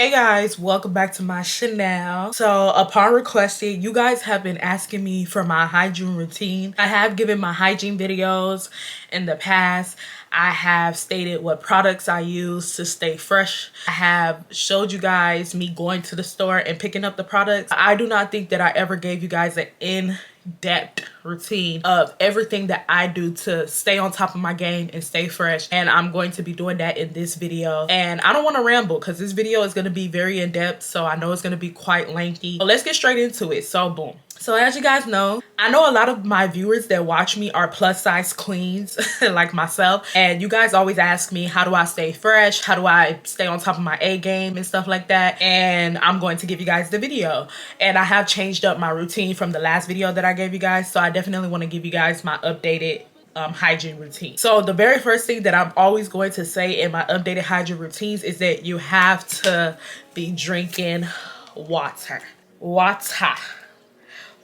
Hey guys, welcome back to my channel. So upon requesting, you guys have been asking me for my hygiene routine. I have given my hygiene videos in the past. I have stated what products I use to stay fresh. I have showed you guys me going to the store and picking up the products. I do not think that I ever gave you guys an in-depth routine of everything that I do to stay on top of my game and stay fresh, and I'm going to be doing that in this video. And I don't want to ramble because this video is going to be very in-depth, so I know it's going to be quite lengthy. So let's get straight into it. So boom. So as you guys know, I know a lot of my viewers that watch me are plus size queens like myself, and you guys always ask me, how do I stay fresh? How do I stay on top of my A game and stuff like that? And I'm going to give you guys the video. And I have changed up my routine from the last video that I gave you guys, so I definitely want to give you guys my updated hygiene routine. So the very first thing that I'm always going to say in my updated hygiene routines is that you have to be drinking water.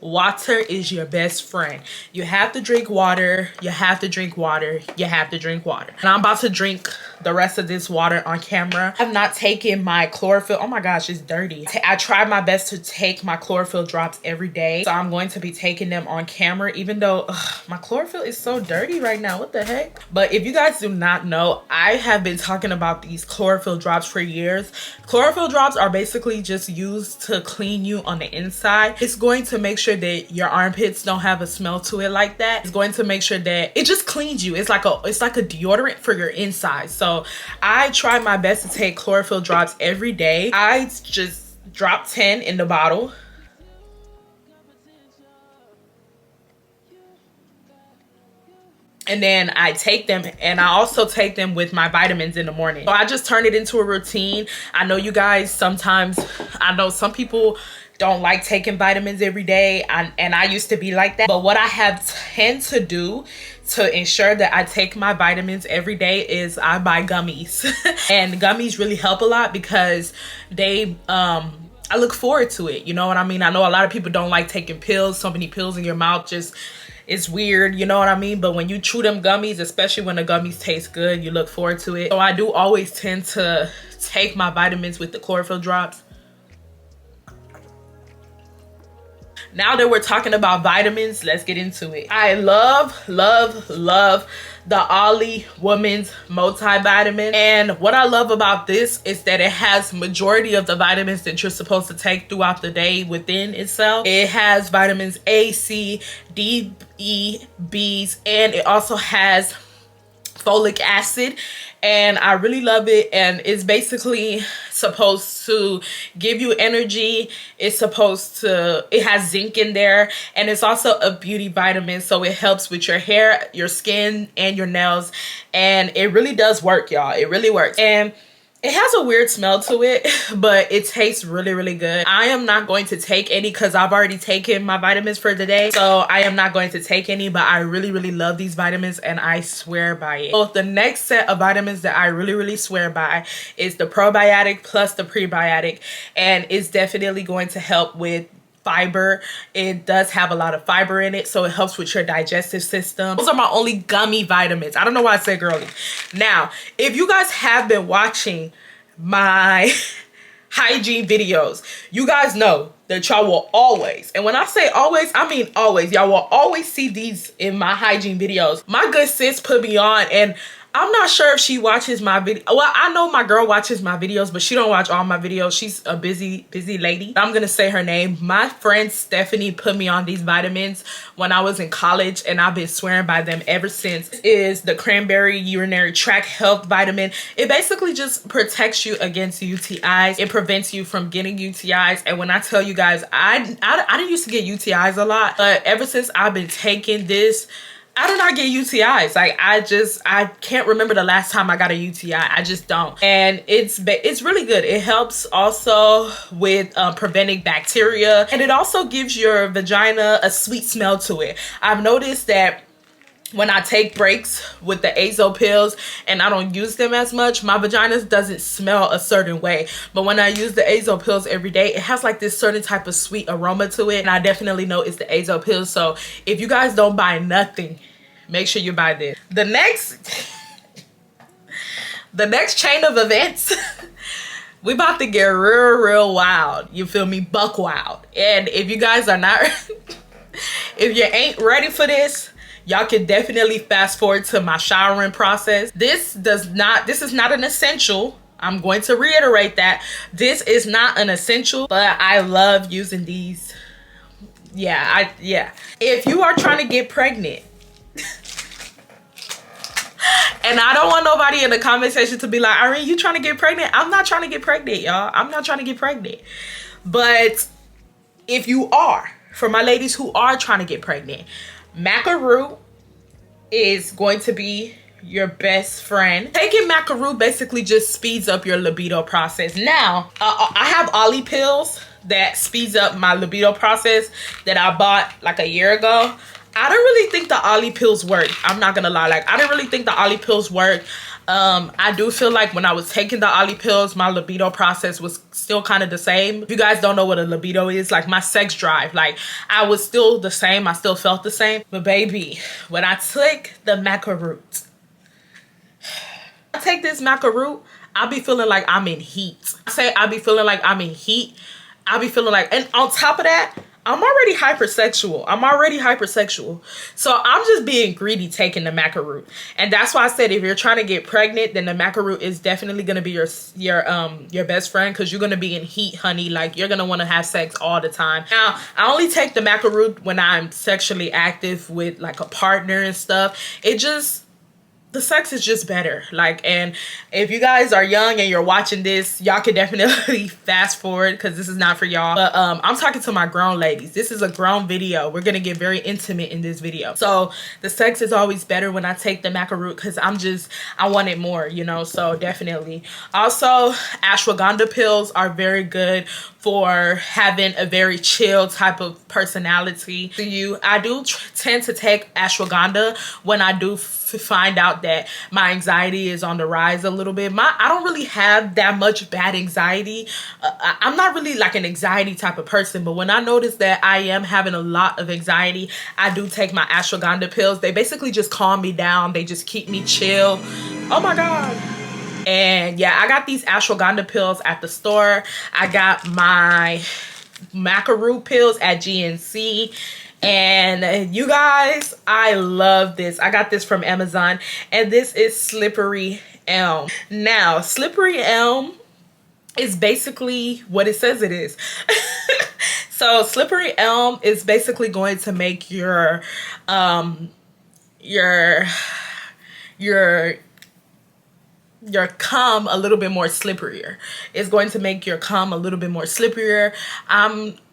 Water is your best friend. You have to drink water. You have to drink water. You have to drink water. And I'm about to drink the rest of this water on camera. I've not taken my chlorophyll. Oh my gosh, it's dirty. I try my best to take my chlorophyll drops every day. So I'm going to be taking them on camera, even though my chlorophyll is so dirty right now. What the heck? But if you guys do not know, I have been talking about these chlorophyll drops for years. Chlorophyll drops are basically just used to clean you on the inside. It's going to make sure that your armpits don't have a smell to it like that. It's going to make sure that it just cleans you. It's like a deodorant for your inside. So I try my best to take chlorophyll drops every day. I just drop 10 in the bottle. And then I take them, and I also take them with my vitamins in the morning. So I just turn it into a routine. I know you guys sometimes, I know some people don't like taking vitamins every day, and I used to be like that. But what I have tend to do to ensure that I take my vitamins every day is I buy gummies. And gummies really help a lot because they, I look forward to it. You know what I mean? I know a lot of people don't like taking pills. So many pills in your mouth just, it's weird, you know what I mean? But when you chew them gummies, especially when the gummies taste good, you look forward to it. So I do always tend to take my vitamins with the chlorophyll drops. Now that we're talking about vitamins, let's get into it. I love the Ollie Women's Multivitamin. And what I love about this is that it has majority of the vitamins that you're supposed to take throughout the day within itself. It has vitamins A, C, D, E, B's, and it also has folic acid, and I really love it. And it's basically supposed to give you energy. It's supposed to, it has zinc in there, and it's also a beauty vitamin, so it helps with your hair, your skin, and your nails. And it really does work, y'all. It really works. And it has a weird smell to it, but it tastes really good. I am not going to take any because I've already taken my vitamins for the day. So I am not going to take any, but I really love these vitamins, and I swear by it. So the next set of vitamins that I really swear by is the probiotic plus the prebiotic, and it's definitely going to help with fiber. It does have a lot of fiber in it, so it helps with your digestive system. Those are my only gummy vitamins. I don't know why I said girly. Now, if you guys have been watching my hygiene videos, you guys know that y'all will always, and when I say always, I mean always, y'all will always see these in my hygiene videos. My good sis put me on, and I'm not sure if she watches my video. Well, I know my girl watches my videos, but she don't watch all my videos. She's a busy lady. I'm gonna say her name. My friend Stephanie put me on these vitamins when I was in college, and I've been swearing by them ever since. This is the cranberry urinary tract health vitamin. It basically just protects you against UTIs. It prevents you from getting UTIs. And when I tell you guys, I didn't used to get UTIs a lot, but ever since I've been taking this, I do not get UTIs. Like, I can't remember the last time I got a UTI. I just don't. And it's really good. It helps also with preventing bacteria, and it also gives your vagina a sweet smell to it. I've noticed that when I take breaks with the azo pills and I don't use them as much, my vagina doesn't smell a certain way. But when I use the azo pills every day, it has like this certain type of sweet aroma to it. And I definitely know it's the azo pills. So if you guys don't buy nothing, make sure you buy this. The next chain of events We about to get real wild. You feel me? Buck wild. And if you guys are not, if you ain't ready for this, y'all can definitely fast forward to my showering process. This is not an essential. I'm going to reiterate that. This is not an essential, but I love using these. Yeah. If you are trying to get pregnant, and I don't want nobody in the comment section to be like, Irene, you trying to get pregnant? I'm not trying to get pregnant, y'all. I'm not trying to get pregnant. But if you are, for my ladies who are trying to get pregnant, macaroon is going to be your best friend. Taking macaroon basically just speeds up your libido process. Now, I have Ollie pills that speeds up my libido process that I bought like a year ago. I don't really think the Ollie pills work. I'm not gonna lie. Like, I didn't really think the Ollie pills work. I do feel like when I was taking the Ollie pills, my libido process was still kind of the same. If you guys don't know what a libido is, like my sex drive, like I was still the same. I still felt the same. But baby, when I took the macaroon, I take this macaroon, I be feeling like I'm in heat. I say I be feeling like I'm in heat. I be feeling like, and on top of that, I'm already hypersexual. So I'm just being greedy taking the macaroon. And that's why I said if you're trying to get pregnant, then the macaroon is definitely going to be your best friend, because you're going to be in heat, honey. Like, you're going to want to have sex all the time. Now, I only take the macaroon when I'm sexually active with like a partner and stuff. The sex is just better. Like, and if you guys are young and you're watching this, y'all can definitely fast forward, because this is not for y'all. But I'm talking to my grown ladies. This is a grown video. We're gonna get very intimate in this video. So the sex is always better when I take the macaroon, because I want it more, you know. So definitely. Also, ashwagandha pills are very good for having a very chill type of personality to you. I do tend to take ashwagandha when I do find out that my anxiety is on the rise a little bit. I don't really have that much bad anxiety. I'm not really like an anxiety type of person, but when I notice that I am having a lot of anxiety, I do take my ashwagandha pills. They basically just calm me down. They just keep me chill. Oh my God. And yeah, I got these ashwagandha pills at the store. I got my macaroon pills at GNC. And you guys, I love this. I got this from Amazon, and this is Slippery Elm. Now, Slippery Elm is basically what it says it is. So Slippery Elm is basically going to make your cum a little bit more slipperier. It's going to make your cum a little bit more slipperier.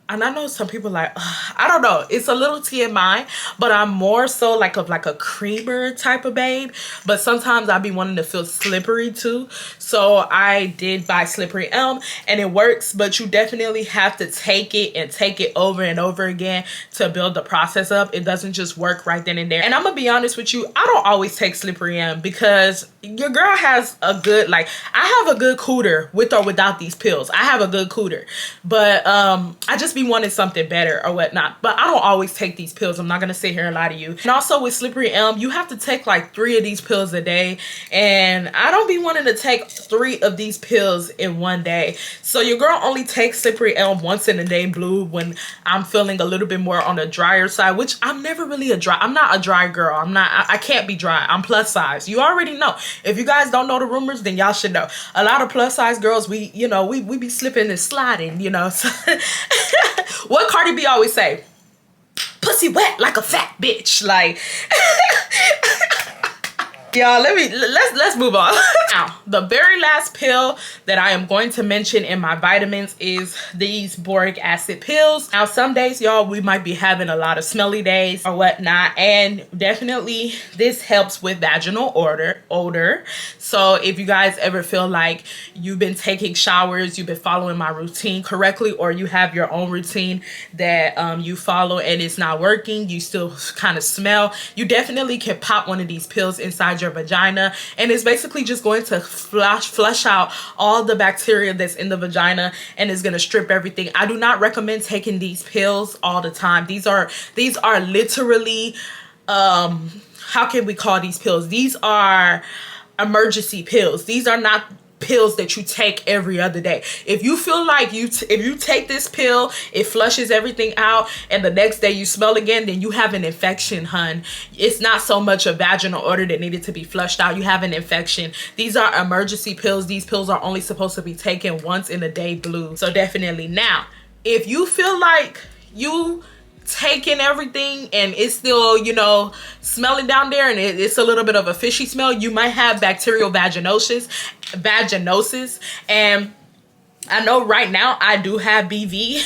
And I know some people like, I don't know, it's a little TMI, but I'm more so like a creamer type of babe. But sometimes I be wanting to feel slippery too. So I did buy Slippery Elm, and it works, but you definitely have to take it and take it over and over again to build the process up. It doesn't just work right then and there. And I'm gonna be honest with you, I don't always take Slippery Elm, because your girl has a good, like, I have a good cooter with or without these pills. I have a good cooter, but I just be wanting something better or whatnot. But I don't always take these pills. I'm not gonna sit here and lie to you. And also with Slippery Elm, you have to take like 3 of these pills a day, and I don't be wanting to take 3 of these pills in one day. So your girl only takes Slippery Elm once in a day blue when I'm feeling a little bit more on the drier side, which I'm never really I'm not a dry girl. I can't be dry. I'm plus size. You already know. If you guys don't know the rumors, then y'all should know. A lot of plus size girls, we be slipping and sliding, you know. So what Cardi B always say? Pussy wet like a fat bitch. Like, y'all, let's move on. Now, the very last pill that I am going to mention in my vitamins is these boric acid pills. Now, some days, y'all, we might be having a lot of smelly days or whatnot, and definitely this helps with vaginal odor. So if you guys ever feel like you've been taking showers, you've been following my routine correctly, or you have your own routine that you follow and it's not working, you still kind of smell, you definitely can pop one of these pills inside your vagina, and it's basically just going to flush out all the bacteria that's in the vagina, and it's going to strip everything. I do not recommend taking these pills all the time. These are literally how can we call these pills? These are emergency pills. These are not pills that you take every other day. If you feel like if you take this pill, it flushes everything out, and the next day you smell again, then you have an infection, hun. It's not so much a vaginal odor that needed to be flushed out. You have an infection. These are emergency pills. These pills are only supposed to be taken once in a day, blue. So definitely. Now, if you feel like you taking everything and it's still, you know, smelling down there and it's a little bit of a fishy smell, you might have bacterial vaginosis. And I know right now I do have BV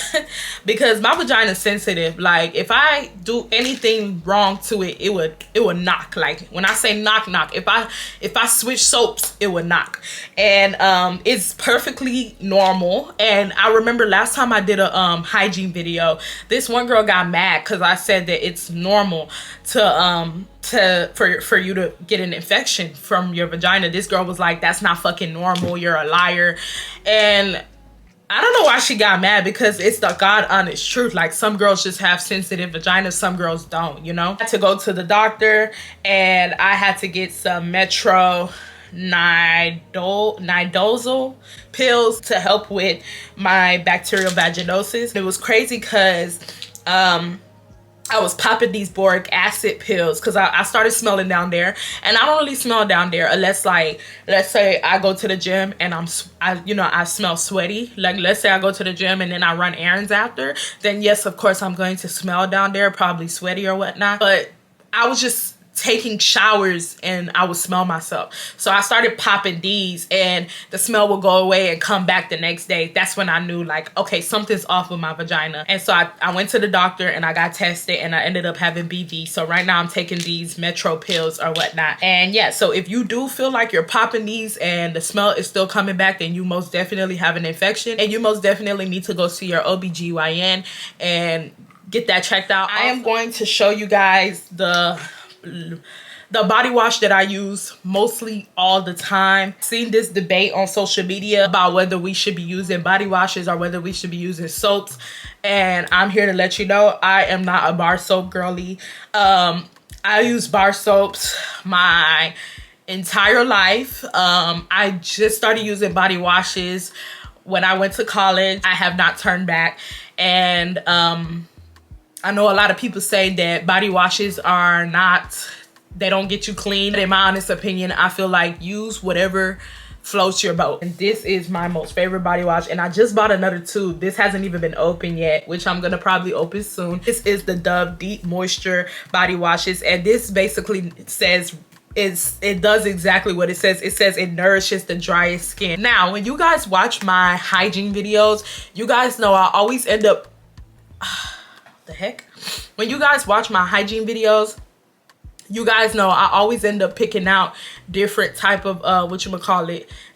because my vagina is sensitive. Like if I do anything wrong to it, it would knock. Like when I say knock, if I switch soaps, it would knock. And it's perfectly normal. And I remember last time I did a hygiene video, this one girl got mad because I said that it's normal for you to get an infection from your vagina. This girl was like, that's not fucking normal, you're a liar. And I don't know why she got mad, because it's the God honest truth. Like some girls just have sensitive vaginas, some girls don't, you know. I had to go to the doctor and I had to get some nidozole pills to help with my bacterial vaginosis. It was crazy because I was popping these boric acid pills because I started smelling down there, and I don't really smell down there unless, like, let's say I go to the gym and I smell sweaty. Like let's say I go to the gym and then I run errands after, then yes, of course I'm going to smell down there, probably sweaty or whatnot. But I was just taking showers and I would smell myself. So I started popping these and the smell would go away and come back the next day. That's when I knew, like, okay, something's off with my vagina. And so I went to the doctor and I got tested and I ended up having BV. So right now I'm taking these Metro pills or whatnot. And yeah, so if you do feel like you're popping these and the smell is still coming back, then you most definitely have an infection and you most definitely need to go see your OBGYN and get that checked out. I am going to show you guys the body wash that I use mostly all the time. Seen this debate on social media about whether we should be using body washes or whether we should be using soaps, and I'm here to let you know I am not a bar soap girly. I use bar soaps my entire life. I just started using body washes when I went to college. I have not turned back. And I know a lot of people say that body washes are not, they don't get you clean. In my honest opinion, I feel like use whatever floats your boat. And this is my most favorite body wash, and I just bought another tube. This hasn't even been opened yet, which I'm gonna probably open soon. This is the Dove Deep Moisture Body Washes, and this basically says it does exactly what it says. It says it nourishes the driest skin. Now, when you guys watch my hygiene videos, you guys know I always end up the heck? When you guys watch my hygiene videos, you guys know I always end up picking out different type of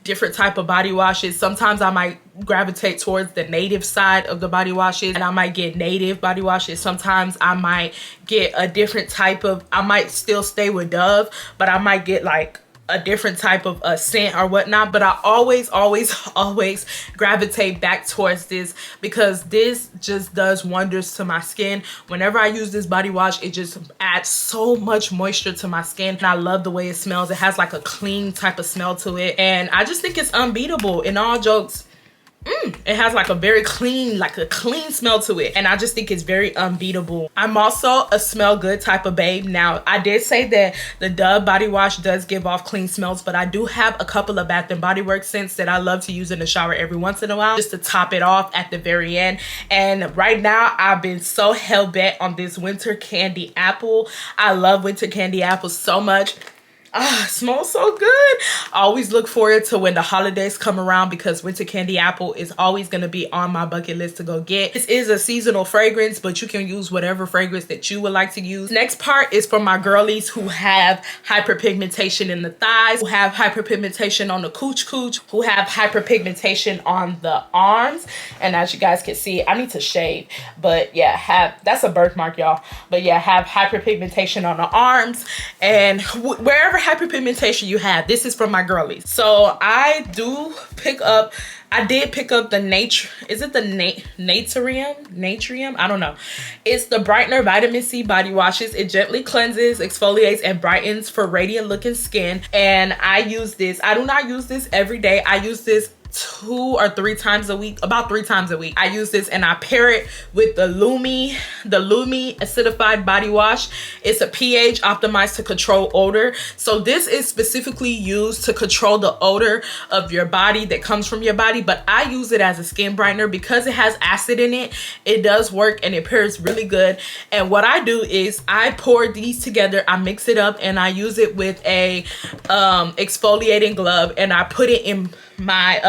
different type of body washes. Sometimes I might gravitate towards the native side of the body washes and I might get native body washes. Sometimes I might get a different type of, I might still stay with Dove, but I might get like a different type of scent or whatnot. But I always gravitate back towards this because this just does wonders to my skin. Whenever I use this body wash, it just adds so much moisture to my skin, and I love the way it smells. It has like a clean type of smell to it, and I just think it's unbeatable. In all jokes, it has like a very clean, like a clean smell to it, and I just think it's very unbeatable. I'm also a smell good type of babe. Now, I did say that the Dove body wash does give off clean smells, but I do have a couple of Bath and Body Works scents that I love to use in the shower every once in a while, just to top it off at the very end. And right now, I've been so hell-bent on this Winter Candy Apple. I love Winter Candy Apple so much. It smells so good. I always look forward to when the holidays come around because Winter Candy Apple is always going to be on my bucket list to go get. This is a seasonal fragrance, but you can use whatever fragrance that you would like to use. Next part is for my girlies who have hyperpigmentation in the thighs, who have hyperpigmentation on the cooch, who have hyperpigmentation on the arms. And as you guys can see, I need to shave, but yeah, that's a birthmark, y'all. But yeah, have hyperpigmentation on the arms, and wherever hyperpigmentation you have, this is from my girlies. So I do pick up I did pick up the is it the Natrium? I don't know. It's the Brightener Vitamin C body washes. It gently cleanses, exfoliates, and brightens for radiant looking skin. And I use this. I do not use this every day. I use this 2 or 3 times a week, about 3 times a week. I use this and I pair it with the Lumi acidified body wash. It's a pH optimized to control odor. So this is specifically used to control the odor of your body that comes from your body, but I use it as a skin brightener because it has acid in it. It does work and it pairs really good. And what I do is I pour these together, I mix it up, and I use it with a exfoliating glove, and I put it in my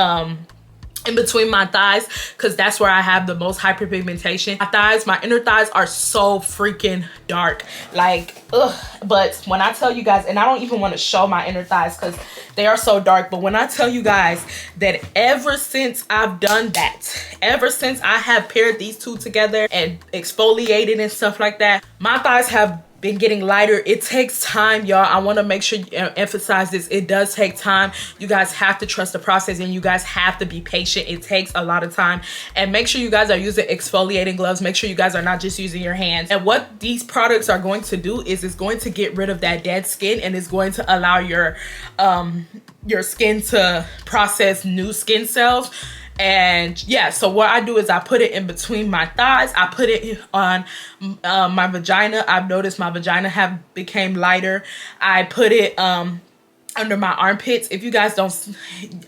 in between my thighs, because that's where I have the most hyperpigmentation. My inner thighs are so freaking dark, like ugh. But when I tell you guys, and I don't even want to show my inner thighs because they are so dark, but when I tell you guys that ever since I've done that, ever since I have paired these two together and exfoliated and stuff like that, my thighs have been getting lighter. It takes time, y'all. I want to make sure you emphasize this. It does take time. You guys have to trust the process, and you guys have to be patient. It takes a lot of time. And make sure you guys are using exfoliating gloves. Make sure you guys are not just using your hands. And what these products are going to do is it's going to get rid of that dead skin, and it's going to allow your skin to process new skin cells. And yeah, so what I do is I put it in between my thighs. I put it on my vagina. I've noticed my vagina have became lighter. I put it under my armpits. If you guys don't,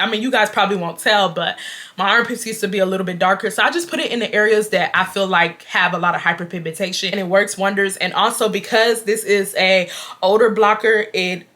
I mean, you guys probably won't tell, but my armpits used to be a little bit darker. So I just put it in the areas that I feel like have a lot of hyperpigmentation, and it works wonders. And also because this is a odor blocker, it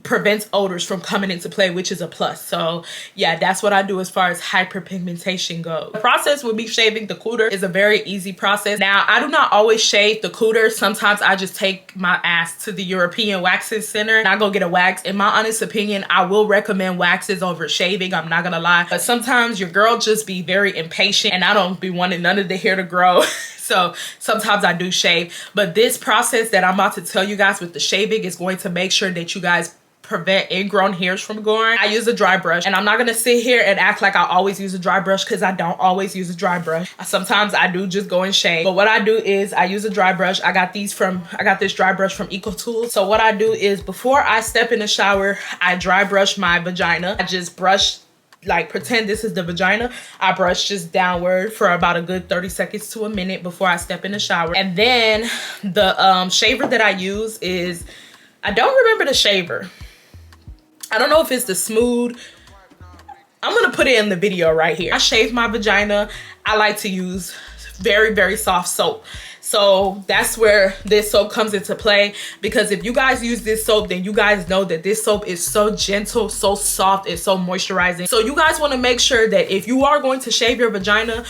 prevents odors from coming into play, which is a plus. So yeah, that's what I do as far as hyperpigmentation goes. The process with me shaving the cooter is a very easy process. Now, I do not always shave the cooter. Sometimes I just take my ass to the European waxing center and I go get a wax. In my honest opinion, I will recommend waxes over shaving. I'm not gonna lie, but sometimes your girl just be very impatient and I don't be wanting none of the hair to grow. So sometimes I do shave, but this process that I'm about to tell you guys with the shaving is going to make sure that you guys prevent ingrown hairs from growing. I use a dry brush, and I'm not gonna sit here and act like I always use a dry brush, because I don't always use a dry brush. Sometimes I do just go and shave, but what I do is I use a dry brush. I got this dry brush from EcoTools. So what I do is before I step in the shower, I dry brush my vagina. I just brush, like pretend this is the vagina. I brush just downward for about a good 30 seconds to a minute before I step in the shower. And then the shaver that I use is, I don't remember the shaver. I don't know if it's the smooth. I'm gonna put it in the video right here. I shave my vagina. I like to use very, very soft soap. So that's where this soap comes into play, because if you guys use this soap, then you guys know that this soap is so gentle, so soft, it's so moisturizing. So you guys want to make sure that if you are going to shave your vagina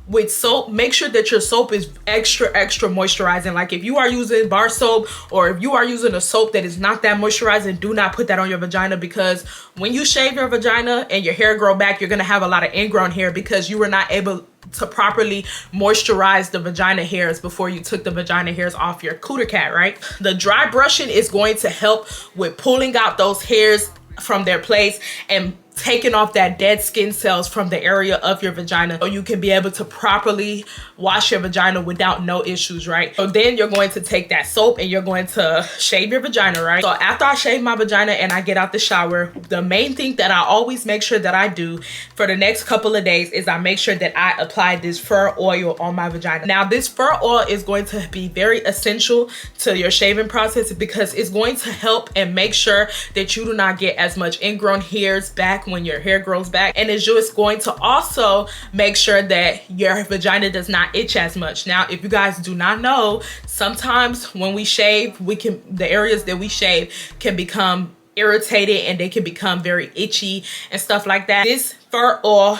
with soap, make sure that your soap is extra moisturizing. Like if you are using bar soap, or if you are using a soap that is not that moisturizing, do not put that on your vagina, because when you shave your vagina and your hair grow back, you're gonna have a lot of ingrown hair because you were not able to properly moisturize the vagina hairs before you took the vagina hairs off your cooter cat, right? The dry brushing is going to help with pulling out those hairs from their place and taking off that dead skin cells from the area of your vagina, so you can be able to properly wash your vagina without no issues, right? So then you're going to take that soap and you're going to shave your vagina, right? So after I shave my vagina and I get out the shower, the main thing that I always make sure that I do for the next couple of days is I make sure that I apply this fur oil on my vagina. Now this fur oil is going to be very essential to your shaving process, because it's going to help and make sure that you do not get as much ingrown hairs back when your hair grows back, and it's just going to also make sure that your vagina does not itch as much. Now if you guys do not know, sometimes when we shave, the areas that we shave can become irritated and they can become very itchy and stuff like that. This fur oil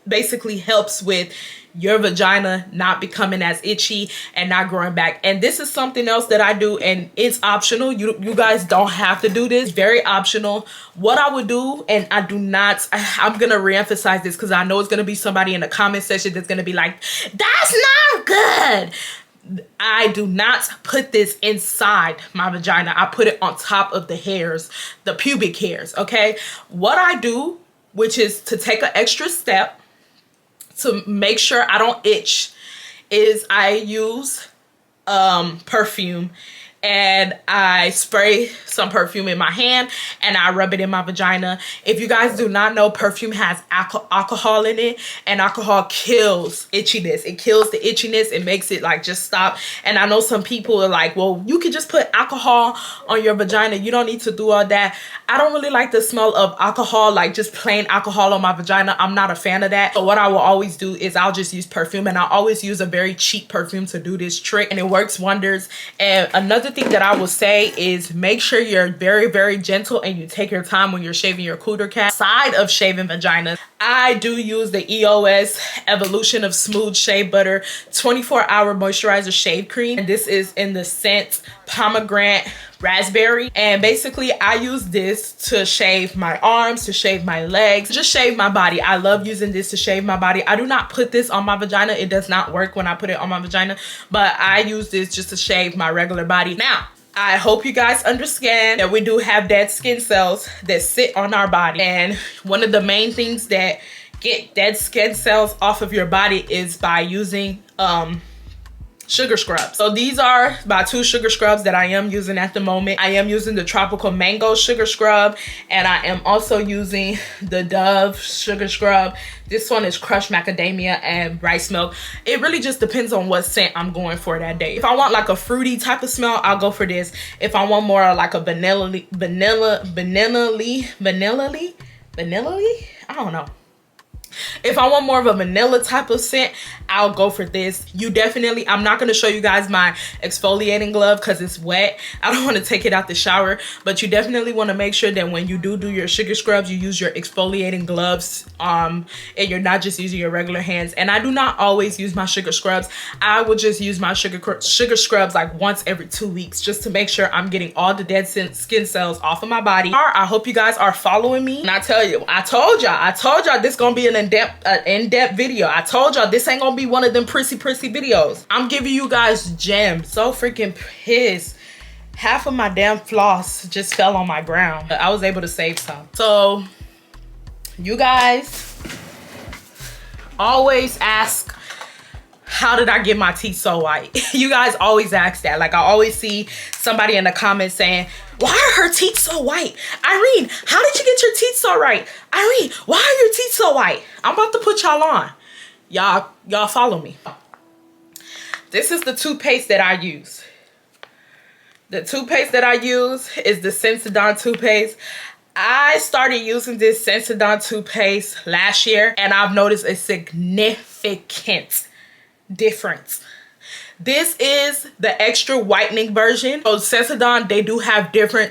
basically helps with your vagina not becoming as itchy and not growing back. And this is something else that I do, and it's optional. You guys don't have to do this. Very optional. What I would do, and I do not, I'm gonna re-emphasize this because I know it's gonna be somebody in the comment section that's gonna be like, that's not good. I do not put this inside my vagina. I put it on top of the hairs, the pubic hairs, okay? What I do, which is to take an extra step, to make sure I don't itch is I use perfume, and I spray some perfume in my hand and I rub it in my vagina. If you guys do not know, perfume has alcohol in it, and alcohol kills itchiness. It kills the itchiness. It makes it like just stop. And I know some people are like, well, you can just put alcohol on your vagina. You don't need to do all that. I don't really like the smell of alcohol, like just plain alcohol on my vagina. I'm not a fan of that. So what I will always do is I'll just use perfume, and I always use a very cheap perfume to do this trick, and it works wonders. And another thing that I will say is make sure you're very, very gentle and you take your time when you're shaving your cooter cap. Side of shaving vaginas, I do use the EOS Evolution of Smooth Shea Butter 24-hour moisturizer shave cream, and this is in the scent pomegranate raspberry. And basically I use this to shave my arms, to shave my legs, just shave my body. I love using this to shave my body. I do not put this on my vagina. It does not work when I put it on my vagina, but I use this just to shave my regular body. Now, I hope you guys understand that we do have dead skin cells that sit on our body, and one of the main things that get dead skin cells off of your body is by using sugar scrubs. So these are my 2 sugar scrubs that I am using at the moment. I am using the tropical mango sugar scrub, and I am also using the Dove sugar scrub. This one is crushed macadamia and rice milk. It really just depends on what scent I'm going for that day. If I want like a fruity type of smell, I'll go for this. If I want more like a vanilla, I don't know. If I want more of a vanilla type of scent, I'll go for this. You definitely, I'm not going to show you guys my exfoliating glove because it's wet. I don't want to take it out the shower, but you definitely want to make sure that when you do your sugar scrubs, you use your exfoliating gloves, and you're not just using your regular hands. And I do not always use my sugar scrubs. I will just use my sugar scrubs like once every 2 weeks, just to make sure I'm getting all the dead skin cells off of my body. I hope you guys are following me. And I tell you, I told y'all this gonna be an in-depth video. I told y'all this ain't gonna be one of them prissy videos. I'm giving you guys gems. So freaking pissed. Half of my damn floss just fell on my ground, but I was able to save some. So you guys always ask, how did I get my teeth so white? You guys always ask that. Like I always see somebody in the comments saying, why are her teeth so white? Irene, how did you get your teeth so white? Irene, why are your teeth so white? I'm about to put y'all on. Y'all follow me. This is the toothpaste that I use. The toothpaste that I use is the Sensodyne toothpaste. I started using this Sensodyne toothpaste last year, and I've noticed a significant difference. This is the extra whitening version. So Sensodyne,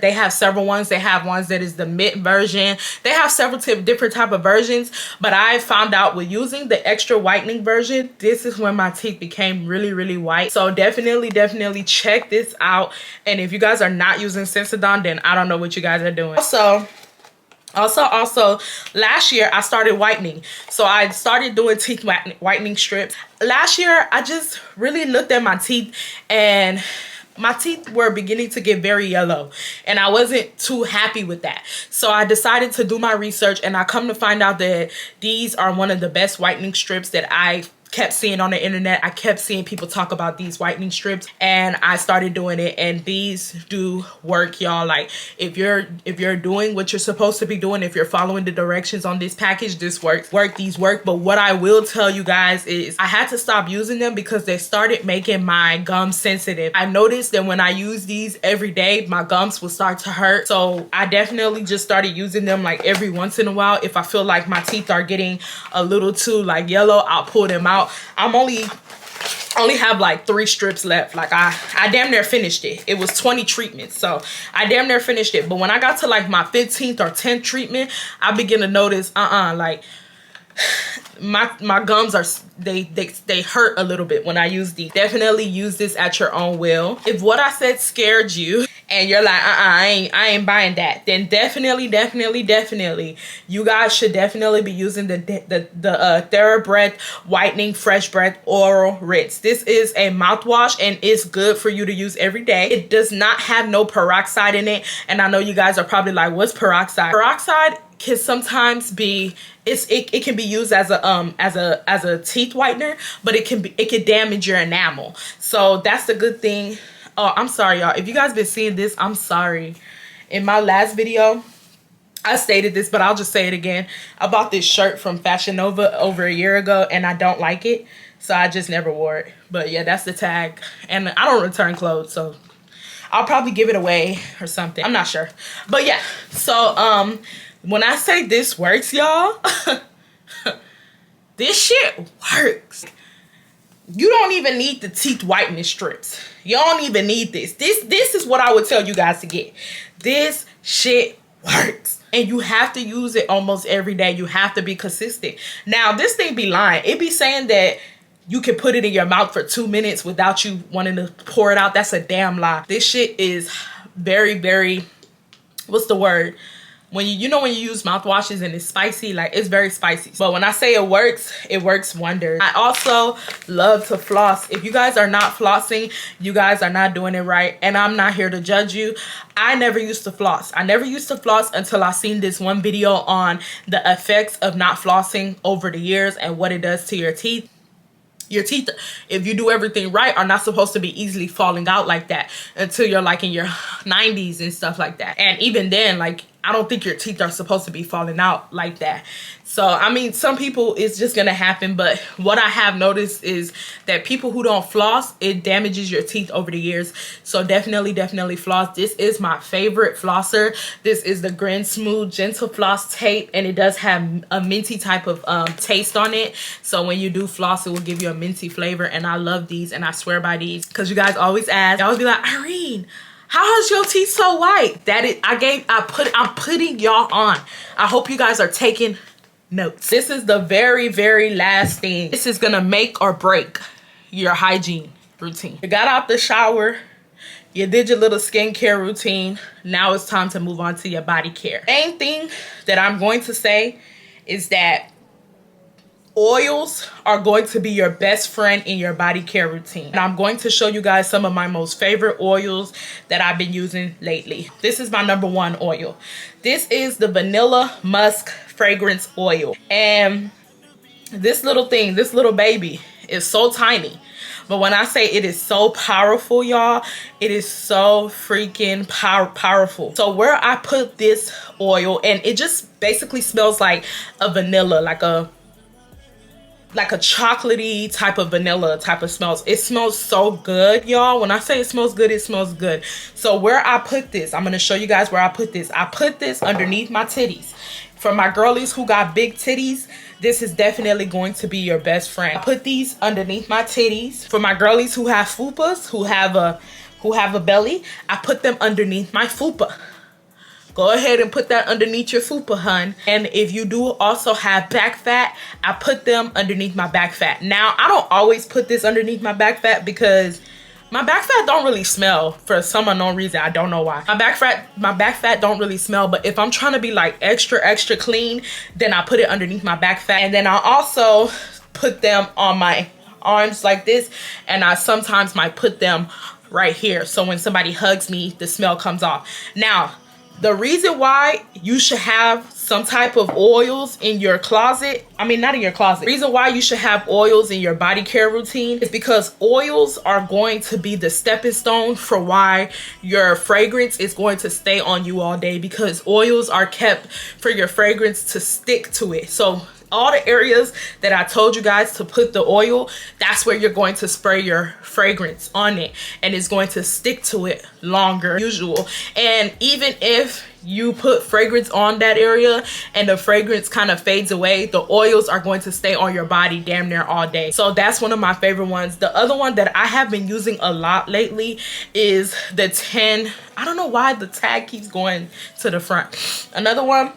they have several ones. They have ones that is the mint version. They have several different type of versions, but I found out with using the extra whitening version, this is when my teeth became really white. So definitely check this out. And if you guys are not using Sensodyne, then I don't know what you guys are doing. Also, last year I started whitening. So I started doing teeth whitening strips. Last year, I just really looked at my teeth, and my teeth were beginning to get very yellow, and I wasn't too happy with that. So I decided to do my research, and I come to find out that these are one of the best whitening strips that I kept seeing on the internet. I kept seeing people talk about these whitening strips, and I started doing it, and these do work, y'all. Like if you're doing what you're supposed to be doing, if you're following the directions on this package, these work. But what I will tell you guys is I had to stop using them because they started making my gums sensitive. I noticed that when I use these every day, my gums will start to hurt. So I definitely just started using them like every once in a while. If I feel like my teeth are getting a little too like yellow, I'll pull them out. I'm only have like 3 strips left. Like I damn near finished it. It was 20 treatments, so I damn near finished it. But when I got to like my 15th or 10th treatment, I begin to notice like my gums are they hurt a little bit when I use these. Definitely use this at your own will. If what I said scared you and you're like I ain't buying that, then definitely you guys should definitely be using the TheraBreath Whitening Fresh Breath Oral Rinse. This is a mouthwash, and it's good for you to use every day. It does not have no peroxide in it, and I know you guys are probably like, what's peroxide? Peroxide can sometimes be, it can be used as a teeth whitener, but it can damage your enamel. So that's the good thing. Oh, I'm sorry, y'all. If you guys been seeing this, I'm sorry. In my last video, I stated this, but I'll just say it again. I bought this shirt from Fashion Nova over a year ago, and I don't like it, so I just never wore it. But yeah, that's the tag. And I don't return clothes, so I'll probably give it away or something. I'm not sure. But yeah, so when I say this works, y'all, this shit works. You don't even need the teeth whitening strips. You don't even need this. This is what I would tell you guys to get. This shit works. And you have to use it almost every day. You have to be consistent. Now, this thing be lying. It be saying that you can put it in your mouth for 2 minutes without you wanting to pour it out. That's a damn lie. This shit is very, very, what's the word? When you know when you use mouthwashes and it's spicy, like it's very spicy. But when I say it works wonders. I also love to floss. If you guys are not flossing, you guys are not doing it right. And I'm not here to judge you. I never used to floss. I never used to floss until I seen this one video on the effects of not flossing over the years and what it does to your teeth. Your teeth, if you do everything right, are not supposed to be easily falling out like that until you're like in your 90s and stuff like that. And even then, like, I don't think your teeth are supposed to be falling out like that. So, I mean, some people, it's just gonna happen. But what I have noticed is that people who don't floss, it damages your teeth over the years. So definitely floss. This is my favorite flosser. This is the Grin Smooth Gentle Floss Tape. And it does have a minty type of taste on it. So when you do floss, it will give you a minty flavor. And I love these and I swear by these. Because you guys always ask, you always be like, Irene, how is your teeth so white? I'm putting y'all on. I hope you guys are taking notes. This is the very, very last thing. This is gonna make or break your hygiene routine. You got out the shower, you did your little skincare routine. Now it's time to move on to your body care. Main thing that I'm going to say is that oils are going to be your best friend in your body care routine. And I'm going to show you guys some of my most favorite oils that I've been using lately. This is my #1 oil. This is the Vanilla Musk Fragrance Oil. And this little thing, this little baby is so tiny. But when I say it is so powerful, y'all, it is so freaking powerful. So where I put this oil, and it just basically smells like a vanilla, like a chocolatey type of vanilla type of smells. It smells so good, y'all. When I say it smells good, it smells good. So where I put this, I'm going to show you guys where I put this. I put this underneath my titties. For my girlies who got big titties, this is definitely going to be your best friend. I put these underneath my titties. For my girlies who have fupas, who have a belly, I put them underneath my fupa. Go ahead and put that underneath your fupa, hun. And if you do also have back fat, I put them underneath my back fat. Now, I don't always put this underneath my back fat because my back fat don't really smell for some unknown reason. I don't know why. My back fat don't really smell, but if I'm trying to be like extra clean, then I put it underneath my back fat. And then I also put them on my arms like this, and I sometimes might put them right here. So when somebody hugs me, the smell comes off. Now, the reason why you should have some type of oils in your closet, I mean, not in your closet. The reason why you should have oils in your body care routine is because oils are going to be the stepping stone for why your fragrance is going to stay on you all day, because oils are kept for your fragrance to stick to it. So all the areas that I told you guys to put the oil, that's where you're going to spray your fragrance on it, and it's going to stick to it longer than usual. And even if you put fragrance on that area and the fragrance kind of fades away, the oils are going to stay on your body damn near all day. So that's one of my favorite ones. The other one that I have been using a lot lately is the 10. I don't know why the tag keeps going to the front. Another one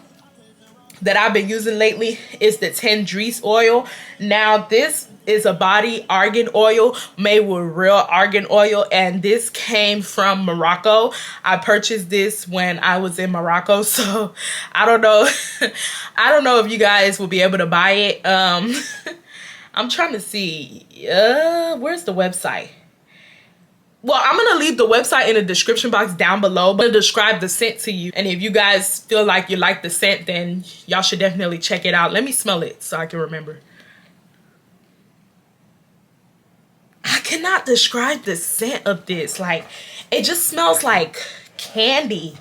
that I've been using lately is the 10 Dries oil. Now this is a body argan oil made with real argan oil, and this came from Morocco. I purchased this when I was in Morocco, so I don't know I don't know if you guys will be able to buy it. I'm trying to see where's the website. well, I'm gonna leave the website in the description box down below, but I'll describe the scent to you. And if you guys feel like you like the scent, then y'all should definitely check it out. Let me smell it so I can remember. I cannot describe the scent of this. Like, it just smells like candy.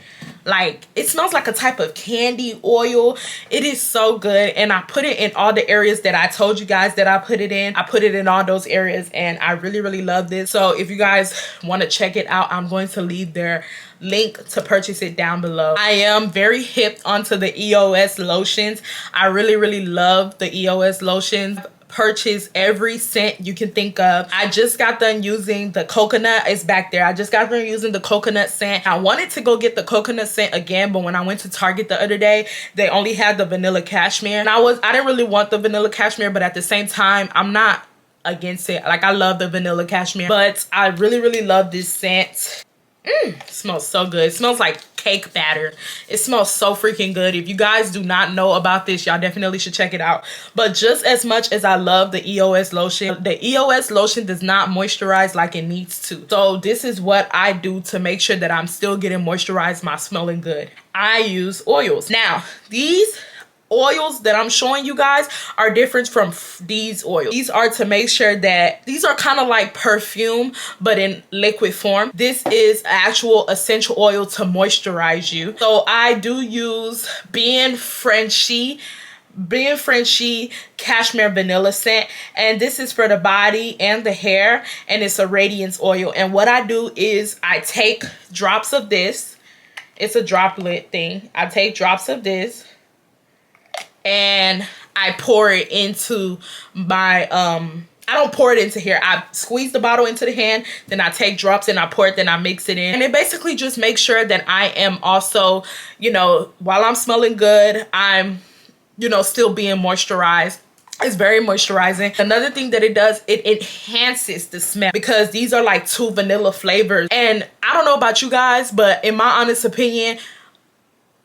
Like, it smells like a type of candy oil. It is so good, and I put it in all the areas that I told you guys that I put it in. I put it in all those areas, and I really love this. So if you guys want to check it out, I'm going to leave their link to purchase it down below. I am very hip onto the EOS lotions. I really love the EOS lotions. Purchase every scent you can think of. I just got done using the coconut. It's back there. I just got done using the coconut scent. I wanted to go get the coconut scent again, but when I went to Target the other day, they only had the vanilla cashmere, and I didn't really want the vanilla cashmere, but at the same time, I'm not against it. Like, I love the vanilla cashmere, but I really love this scent. It smells so good. It smells like cake batter. It smells so freaking good. If you guys do not know about this, y'all definitely should check it out. But just as much as I love the EOS lotion, the EOS lotion does not moisturize like it needs to. So this is what I do to make sure that I'm still getting moisturized, my smelling good. I use oils. Now, these oils that I'm showing you guys are different from these oils. These are to make sure that these are kind of like perfume, but in liquid form. This is actual essential oil to moisturize you. So I do use Bien Frenchy cashmere vanilla scent, and this is for the body and the hair, and it's a radiance oil. And what I do is I take drops of this. It's a droplet thing. I take drops of this and I pour it into my I don't pour it into here. I squeeze the bottle into the hand, then I take drops and I pour it, then I mix it in. And it basically just makes sure that I am also, you know, while I'm smelling good, I'm, you know, still being moisturized. It's very moisturizing. Another thing that it does, it enhances the smell, because these are like 2 vanilla flavors. And I don't know about you guys, but in my honest opinion,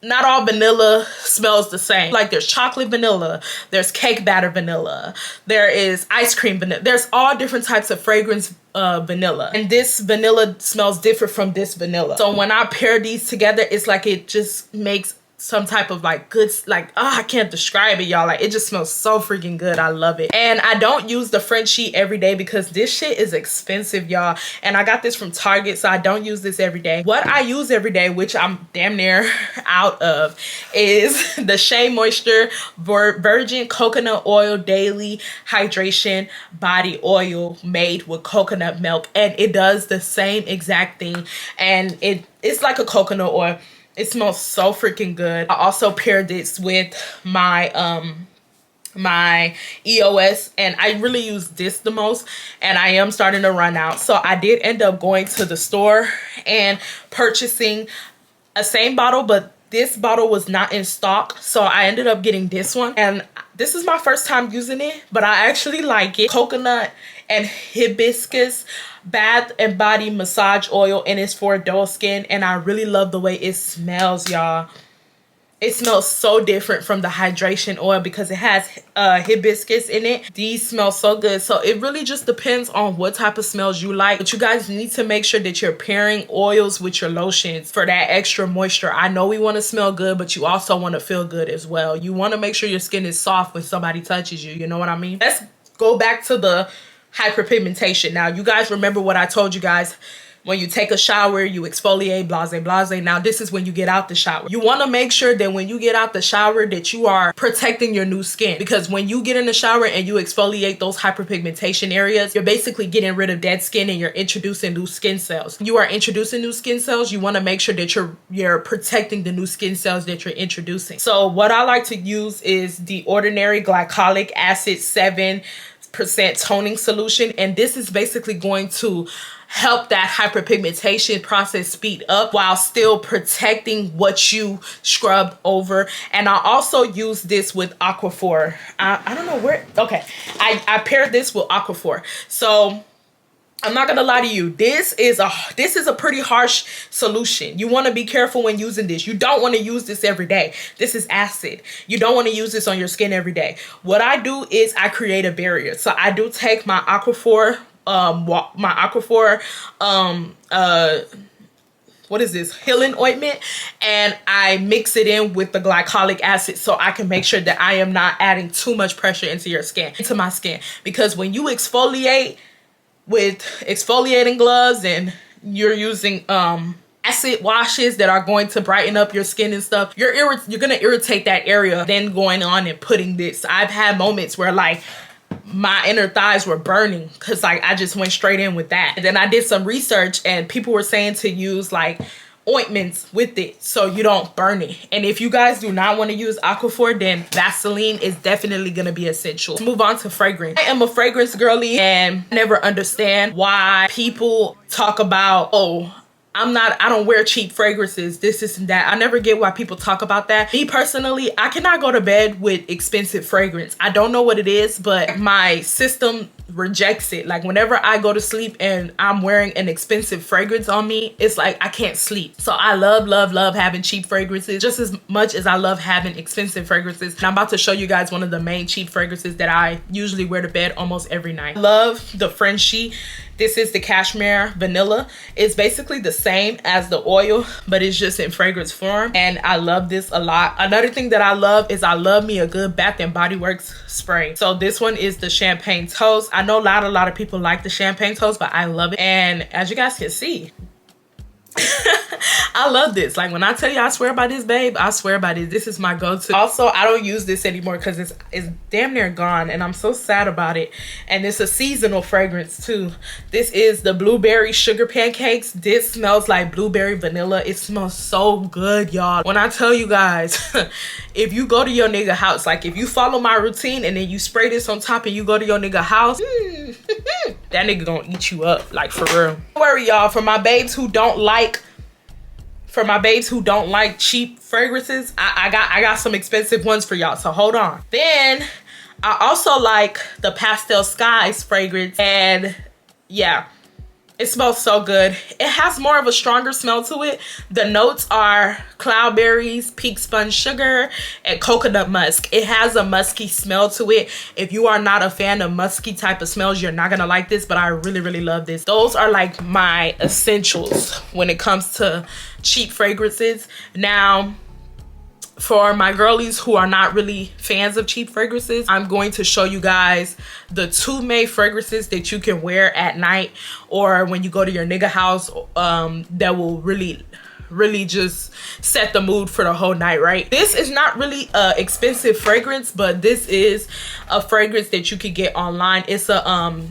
not all vanilla smells the same. Like, there's chocolate vanilla, there's cake batter vanilla, there is ice cream vanilla. There's all different types of fragrance vanilla, and this vanilla smells different from this vanilla. So when I pair these together, it's like it just makes some type of like good, like, I can't describe it, y'all. Like, it just smells so freaking good. I love it. And I don't use the Frenchie every day because this shit is expensive, y'all, and I got this from Target, so I don't use this every day. What I use every day, which I'm damn near out of, is the Shea Moisture Virgin Coconut Oil Daily Hydration Body Oil made with coconut milk, and it does the same exact thing, and it's like a coconut oil. It smells so freaking good. I also paired this with my my EOS, and I really use this the most, and I am starting to run out. So I did end up going to the store and purchasing a same bottle, but this bottle was not in stock, so I ended up getting this one, and this is my first time using it, but I actually like it. Coconut and hibiscus bath and body massage oil, and it's for dull skin, and I really love the way it smells, y'all. It smells so different from the hydration oil because it has hibiscus in it. These smell so good. So it really just depends on what type of smells you like. But you guys need to make sure that you're pairing oils with your lotions for that extra moisture. I know we want to smell good, but you also want to feel good as well. You want to make sure your skin is soft when somebody touches you. You know what I mean? Let's go back to the hyperpigmentation. Now, you guys remember what I told you guys. When you take a shower, you exfoliate, blase, blase. Now, this is when you get out the shower. You want to make sure that when you get out the shower that you are protecting your new skin. Because when you get in the shower and you exfoliate those hyperpigmentation areas, you're basically getting rid of dead skin and you're introducing new skin cells. You are introducing new skin cells. You want to make sure that you're protecting the new skin cells that you're introducing. So what I like to use is the Ordinary Glycolic Acid 7% toning solution, and this is basically going to help that hyperpigmentation process speed up while still protecting what you scrubbed over. And I also use this with Aquaphor. I don't know where, okay, I paired this with Aquaphor. So I'm not gonna lie to you, this is a pretty harsh solution. You want to be careful when using this. You don't want to use this every day. This is acid. You don't want to use this on your skin every day. What I do is I create a barrier. So I do take my Aquaphor my Aquaphor what is this, healing ointment, and I mix it in with the glycolic acid so I can make sure that I am not adding too much pressure into my skin. Because when you exfoliate with exfoliating gloves and you're using acid washes that are going to brighten up your skin and stuff, you're gonna irritate that area. Then going on and putting this, I've had moments where like my inner thighs were burning because like I just went straight in with that. And then I did some research and people were saying to use like ointments with it so you don't burn it. And if you guys do not want to use Aquaphor, then Vaseline is definitely going to be essential. Let's move on to fragrance. I am a fragrance girly and I never understand why people talk about, oh, I don't wear cheap fragrances, this and that. I never get why people talk about that. Me personally, I cannot go to bed with expensive fragrance. I don't know what it is, but my system rejects it. Like whenever I go to sleep and I'm wearing an expensive fragrance on me, it's like I can't sleep. So I love having cheap fragrances just as much as I love having expensive fragrances. And I'm about to show you guys one of the main cheap fragrances that I usually wear to bed almost every night. I love the Frenchie. This is the Cashmere Vanilla. It's basically the same as the oil, but it's just in fragrance form. And I love this a lot. Another thing that I love is I love me a good Bath and Body Works spray. So this one is the Champagne Toast. I know a lot of people like the Champagne Toast, but I love it. And as you guys can see, I love this. Like when I tell you I swear by this, babe, I swear by this. This is my go-to. Also, I don't use this anymore because it's damn near gone and I'm so sad about it. And it's a seasonal fragrance too. This is the Blueberry Sugar Pancakes. This smells like blueberry vanilla. It smells so good, y'all. When I tell you guys, if you go to your nigga house, like if you follow my routine and then you spray this on top and you go to your nigga house, that nigga gonna eat you up, like for real. Don't worry, y'all. For my babes who don't like cheap fragrances, I got some expensive ones for y'all, so hold on. Then I also like the Pastel Skies fragrance, and yeah, it smells so good. It has more of a stronger smell to it. The notes are cloudberries, peak sponge sugar, and coconut musk. It has a musky smell to it. If you are not a fan of musky type of smells, you're not gonna like this, but I really love this. Those are like my essentials when it comes to cheap fragrances. Now, for my girlies who are not really fans of cheap fragrances, I'm going to show you guys the 2 main fragrances that you can wear at night or when you go to your nigga house that will really just set the mood for the whole night, right? This is not really a expensive fragrance, but this is a fragrance that you could get online. It's an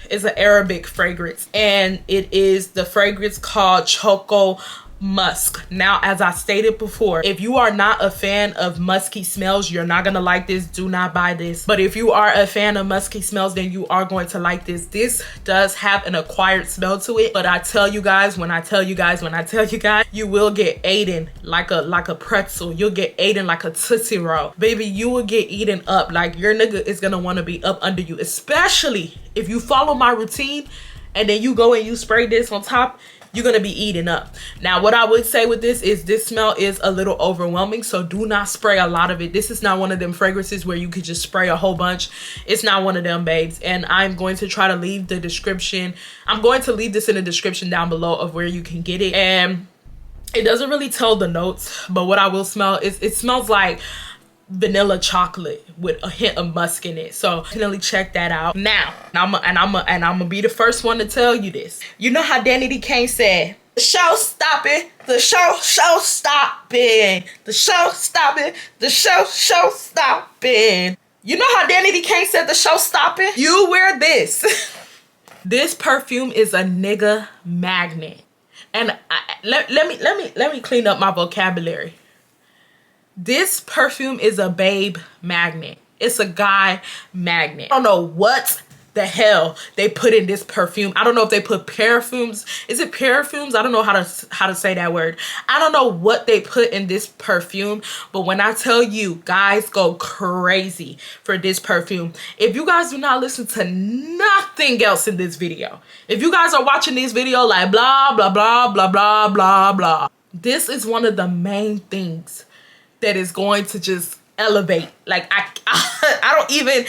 Arabic fragrance, and it is the fragrance called Choco Musk. Now, as I stated before, if you are not a fan of musky smells, you're not gonna like this. Do not buy this. But if you are a fan of musky smells, then you are going to like this. This does have an acquired smell to it, but I tell you guys, when I tell you guys, you will get eaten like a pretzel. You'll get eaten like a Tootsie Roll. Baby, you will get eaten up. Like your nigga is gonna want to be up under you, especially if you follow my routine and then you go and you spray this on top. You're gonna be eating up. Now, what I would say with this is this smell is a little overwhelming, so do not spray a lot of it. This is not one of them fragrances where you could just spray a whole bunch. It's not one of them, babes. And I'm going to try to leave the description. I'm going to leave this in the description down below of where you can get it. And it doesn't really tell the notes, but what I will smell is it smells like vanilla chocolate with a hint of musk in it. So definitely check that out. Now, I'm gonna be the first one to tell you this. You know how Danny D. Kane said, the show stopping, the show stopping, the show stopping, the show stopping. You know how Danny D. Kane said the show stopping? You wear this. This perfume is a nigga magnet. And let me clean up my vocabulary. This perfume is a babe magnet. It's a guy magnet. I don't know what the hell they put in this perfume. I don't know if they put perfumes. Is it perfumes? I don't know how to say that word. I don't know what they put in this perfume, but when I tell you, guys go crazy for this perfume. If you guys do not listen to nothing else in this video, if you guys are watching this video like blah, blah, blah, blah, blah, blah, blah, this is one of the main things that is going to just elevate. Like I don't even,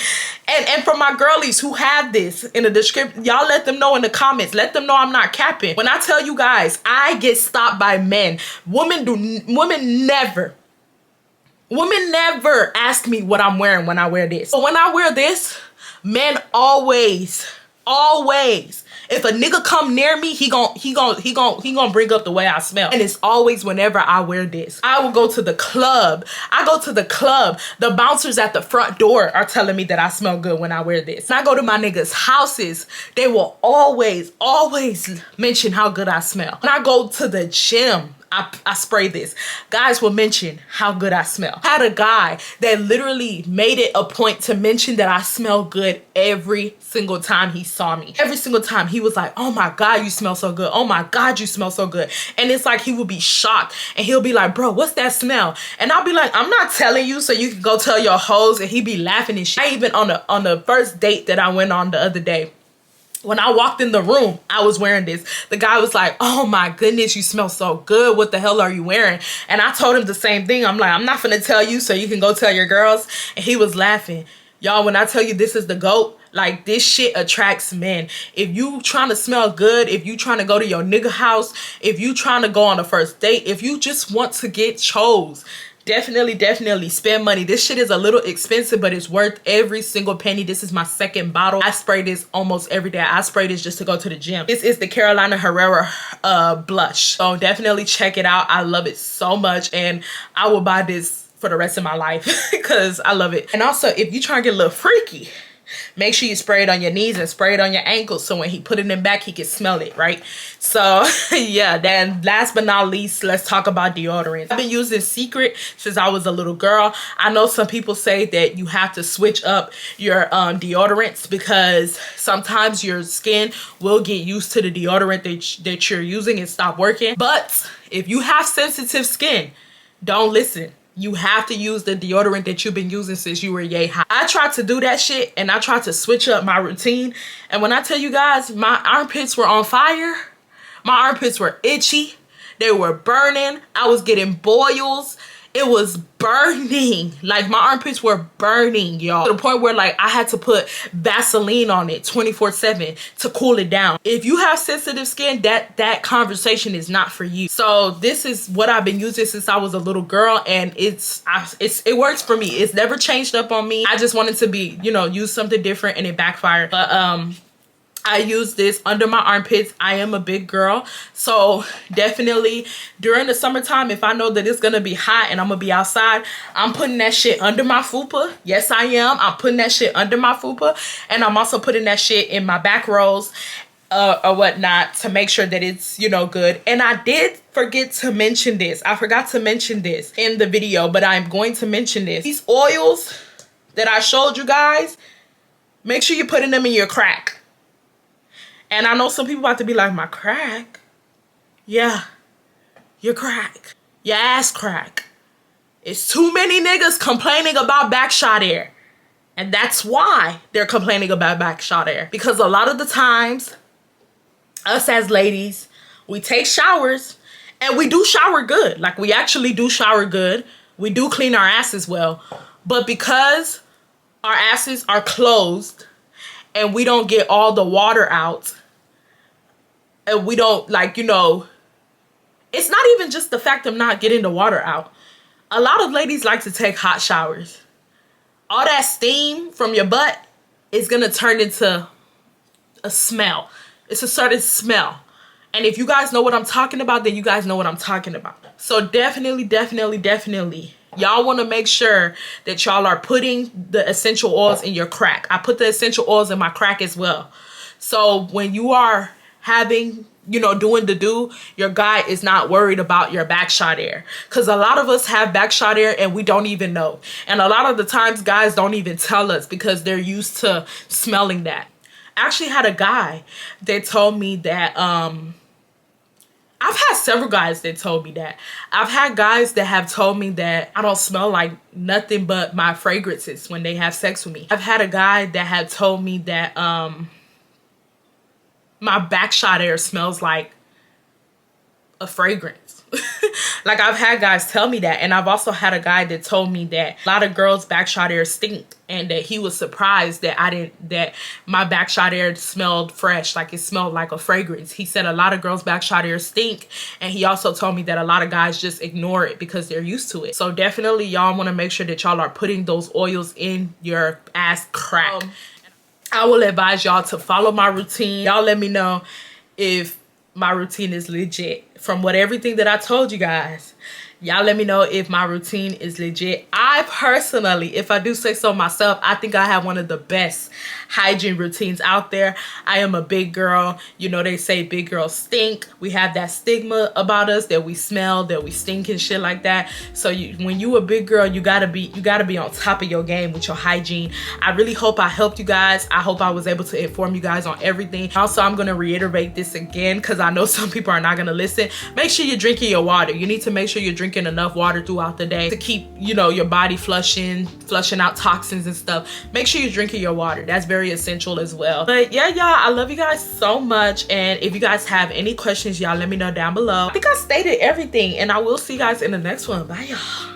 and for my girlies who have this in the description, y'all let them know in the comments. Let them know I'm not capping. When I tell you guys, I get stopped by men. Women never ask me what I'm wearing when I wear this. But when I wear this, men always, if a nigga come near me, he gon' bring up the way I smell. And it's always whenever I wear this. I will go to the club. I go to the club. The bouncers at the front door are telling me that I smell good when I wear this. When I go to my niggas' houses, they will always mention how good I smell. When I go to the gym, I spray this. Guys will mention how good I smell. I had a guy that literally made it a point to mention that I smell good every single time he saw me. Every single time he was like, oh my God, you smell so good. Oh my God, you smell so good. And it's like he would be shocked and he'll be like, bro, what's that smell? And I'll be like, I'm not telling you so you can go tell your hoes. And he'd be laughing and shit. I even on the first date that I went on the other day, when I walked in the room, I was wearing this. The guy was like, oh my goodness, you smell so good. What the hell are you wearing? And I told him the same thing. I'm like, I'm not finna tell you so you can go tell your girls. And he was laughing. Y'all, when I tell you this is the GOAT, like this shit attracts men. If you trying to smell good, if you trying to go to your nigga house, if you trying to go on a first date, if you just want to get chose, definitely spend money. This shit is a little expensive, but it's worth every single penny. This is my second bottle. I spray this almost every day. I spray this just to go to the gym. This is the Carolina Herrera blush. So definitely check it out. I love it so much and I will buy this for the rest of my life because I love it. And also, if you trying to get a little freaky, make sure you spray it on your knees and spray it on your ankles so when he put it in back, he can smell it, right? So yeah, then last but not least, let's talk about deodorant. I've been using Secret since I was a little girl. I know some people say that you have to switch up your deodorants because sometimes your skin will get used to the deodorant that you're using and stop working. But if you have sensitive skin, don't listen. You have to use the deodorant that you've been using since you were yay high. I tried to do that shit and I tried to switch up my routine. And when I tell you guys, my armpits were on fire. My armpits were itchy. They were burning. I was getting boils. It was burning. Like my armpits were burning, y'all. To the point where like I had to put Vaseline on it 24/7 to cool it down. If you have sensitive skin, that conversation is not for you. So this is what I've been using since I was a little girl and it works for me. It's never changed up on me. I just wanted to be, you know, use something different and it backfired. But I use this under my armpits. I am a big girl. So definitely during the summertime, if I know that it's going to be hot and I'm going to be outside, I'm putting that shit under my fupa. Yes, I am. I'm putting that shit under my fupa. And I'm also putting that shit in my back rolls or whatnot to make sure that it's, you know, good. And I did forget to mention this. I forgot to mention this in the video, but I'm going to mention this. These oils that I showed you guys, make sure you're putting them in your crack. And I know some people about to be like, my crack? Yeah, your crack. Your ass crack. It's too many niggas complaining about backshot air. And that's why they're complaining about backshot air. Because a lot of the times, us as ladies, we take showers and we do shower good. Like we actually do shower good. We do clean our asses well. But because our asses are closed and we don't get all the water out, and we don't, like, you know, it's not even just the fact of not getting the water out. A lot of ladies like to take hot showers. All that steam from your butt is going to turn into a smell. It's a certain smell. And if you guys know what I'm talking about, then you guys know what I'm talking about. So definitely, y'all want to make sure that y'all are putting the essential oils in your crack. I put the essential oils in my crack as well. So when you are having, you know, doing the do, your guy is not worried about your backshot air. Because a lot of us have backshot air and we don't even know. And a lot of the times guys don't even tell us because they're used to smelling that. I actually had a guy that told me that, I've had several guys that told me that. I've had guys that have told me that I don't smell like nothing but my fragrances when they have sex with me. I've had a guy that had told me that, my backshot air smells like a fragrance. Like, I've had guys tell me that, and I've also had a guy that told me that a lot of girls' back shot air stink, and that he was surprised that that my back shot air smelled fresh, like it smelled like a fragrance. He said a lot of girls' back shot air stink, and he also told me that a lot of guys just ignore it because they're used to it. So definitely y'all want to make sure that y'all are putting those oils in your ass crack. I will advise y'all to follow my routine. Y'all let me know if my routine is legit. From everything that I told you guys, y'all let me know if my routine is legit. I personally, if I do say so myself, I think I have one of the best hygiene routines out there. I am a big girl. You know, they say big girls stink. We have that stigma about us that we smell, that we stink and shit like that. So when you a big girl, you gotta be on top of your game with your hygiene. I really hope I helped you guys. I hope I was able to inform you guys on everything. Also, I'm gonna reiterate this again because I know some people are not gonna listen. Make sure you're drinking your water. You need to make sure you're drinking enough water throughout the day to keep, you know, your body flushing out toxins and stuff. Make sure you're drinking your water. That's very essential as well. But yeah, y'all, I love you guys so much, and if you guys have any questions, y'all let me know down below. I think I stated everything, and I will see you guys in the next one. Bye, y'all.